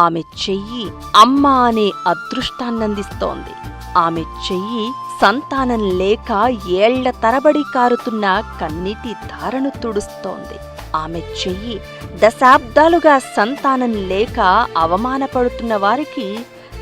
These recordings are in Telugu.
ఆమె చెయ్యి అమ్మ అనే అదృష్టాన్నందిస్తోంది. ఆమె చెయ్యి సంతానం లేక ఏళ్ల తరబడి కారుతున్న కన్నీటి ధారను తుడుస్తోంది. ఆమె చెయ్యి దశాబ్దాలుగా సంతానం లేక అవమానపడుతున్న వారికి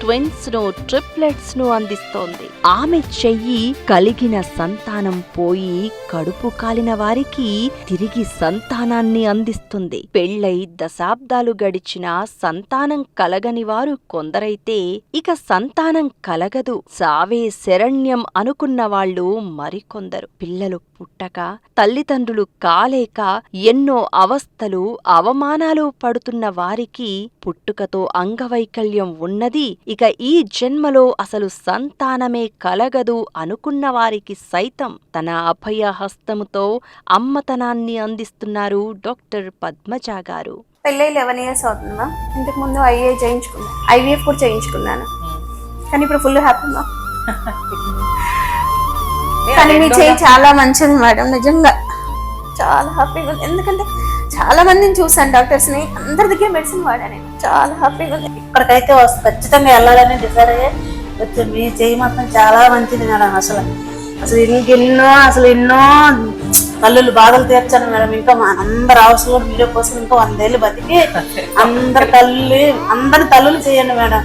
ట్విన్స్ ను ట్రిప్లెట్స్ ను అందిస్తోంది. ఆమె చెయ్యి కలిగిన సంతానం పోయి కడుపు కాలిన వారికి తిరిగి సంతానాన్ని అందిస్తుంది. పెళ్లై దశాబ్దాలు గడిచినా సంతానం కలగని వారు కొందరైతే ఇక సంతానం కలగదు, సావే శరణ్యం అనుకున్న వాళ్ళు మరికొందరు. పిల్లలు పుట్టక తల్లిదండ్రులు కాలేక ఎన్నో అవస్థలు అవమానాలు పడుతున్న వారికి పుట్టుకతో అంగవైకల్యం ఉన్నది, ఇక ఈ జన్మలో అసలు సంతానమే కలగదు అనుకున్న వారికి సైతం తన అభయహస్తముతో అమ్మతనాన్ని అందిస్తున్నారు డాక్టర్ పద్మజ గారు. పెళ్ళై 11 years అవుతుందా. ఇంతకు ముందు IVF కూడా చేయించుకున్నాను, కానీ ఇప్పుడు ఫుల్ హ్యాపీగా. కానీ మీ చేయి చాలా మంచిది మేడం, నిజంగా చాలా హ్యాపీగా ఉంది. ఎందుకంటే చాలా మందిని చూసాను, డాక్టర్స్ ని, అందరి దగ్గర మెడిసిన్ వాడాను, చాలా హ్యాపీగా ఉంది. ఇక్కడికైతే ఖచ్చితంగా వెళ్ళాలని డిసైడ్ అయ్యే వచ్చి మీ చేయి మాత్రం చాలా మంచిది మేడం. అసలు ఎన్నో తల్లులు బాధలు తీర్చాను మేడం. ఇంకా అందరు అవసరం వీడియో కోసం ఇంకా 100 ఏళ్ళు బతికి అందరి తల్లులు చేయండి మేడం.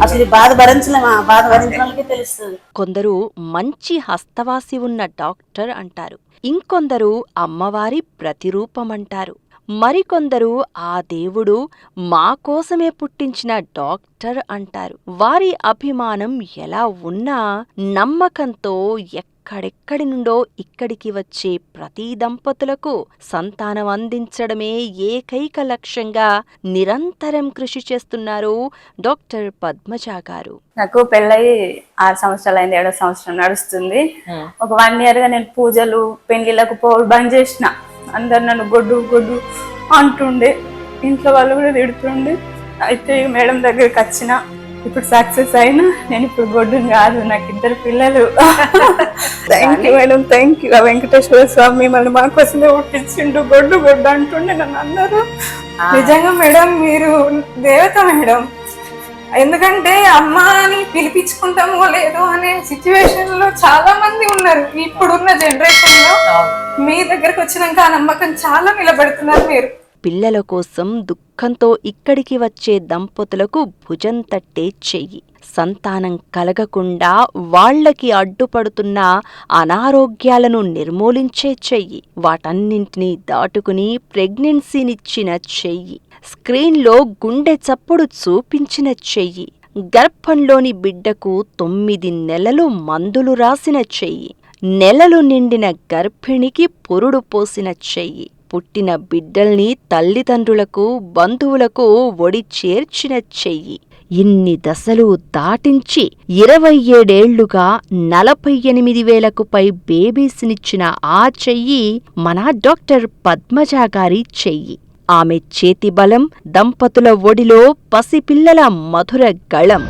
అసలు ఈ బాధ భరించలేము, ఆ బాధ భరించిన వాళ్ళకి తెలుస్తుంది. కొందరు మంచి హస్తవాసి ఉన్న డాక్టర్ అంటారు, ఇంకొందరు అమ్మవారి ప్రతిరూపమంటారు, మరికొందరు ఆ దేవుడు మా కోసమే పుట్టించిన డాక్టర్ అంటారు. వారి అభిమానం ఎలా ఉన్నా నమ్మకంతో ఎక్కడెక్కడి నుండో ఇక్కడికి వచ్చే ప్రతి దంపతులకు సంతానం అందించడమే ఏకైక లక్ష్యంగా నిరంతరం కృషి చేస్తున్నారు డాక్టర్ పద్మజ గారు. నాకు పెళ్ళయి 6 సంవత్సరాలు అయింది, 7వ సంవత్సరం నడుస్తుంది. ఒక 1 year గా నేను పూజలు పెళ్లిళ్ళకు పోవడం బంద్ చేసిన. అందరు నన్ను గొడ్డు అంటుండే, ఇంట్లో వాళ్ళు కూడా తిడుతుండే. అయితే మేడం దగ్గరికి వచ్చిన, ఇప్పుడు సక్సెస్ అయినా. నేను ఇప్పుడు గొడ్డుని కాదు, నాకు 2 పిల్లలు. Thank you madam, thank you. Venkateswara Swamy మిమ్మల్ని మా కోసమే పుట్టించిండు, గొడ్డు అంటుండే నన్ను అందరూ. నిజంగా మేడం మీరు దేవత మేడం. ఎందుకంటే అమ్మ అని పిలిపించుకుంటామో లేదో అనే సిచ్యువేషన్ లో చాలా మంది ఉన్నారు ఇప్పుడున్న జనరేషన్ లో. మీ దగ్గరకు వచ్చినాక ఆ నమ్మకం చాలా నిలబెడుతున్నారు మీరు. పిల్లల కోసం దుఃఖంతో ఇక్కడికి వచ్చే దంపతులకు భుజం తట్టే చెయ్యి, సంతానం కలగకుండా వాళ్లకి అడ్డుపడుతున్న అనారోగ్యాలను నిర్మూలించే చెయ్యి, వాటన్నింటినీ దాటుకుని ప్రెగ్నెన్సీనిచ్చిన చెయ్యి, స్క్రీన్లో గుండె చప్పుడు చూపించిన చెయ్యి, గర్భంలోని బిడ్డకు 9 నెలలు మందులు రాసిన చెయ్యి, నెలలు నిండిన గర్భిణికి పురుడు పోసిన చెయ్యి, పుట్టిన బిడ్డల్ని తల్లిదండ్రులకు బంధువులకు ఒడి చేర్చిన చెయ్యి. ఇన్ని దశలు దాటించి 27 ఏళ్లుగా 48,000కు పై బేబీస్నిచ్చిన ఆ చెయ్యి మన డాక్టర్ పద్మజ గారి చెయ్యి. ఆమె చేతి బలం దంపతుల ఒడిలో పసిపిల్లల మధుర గళం.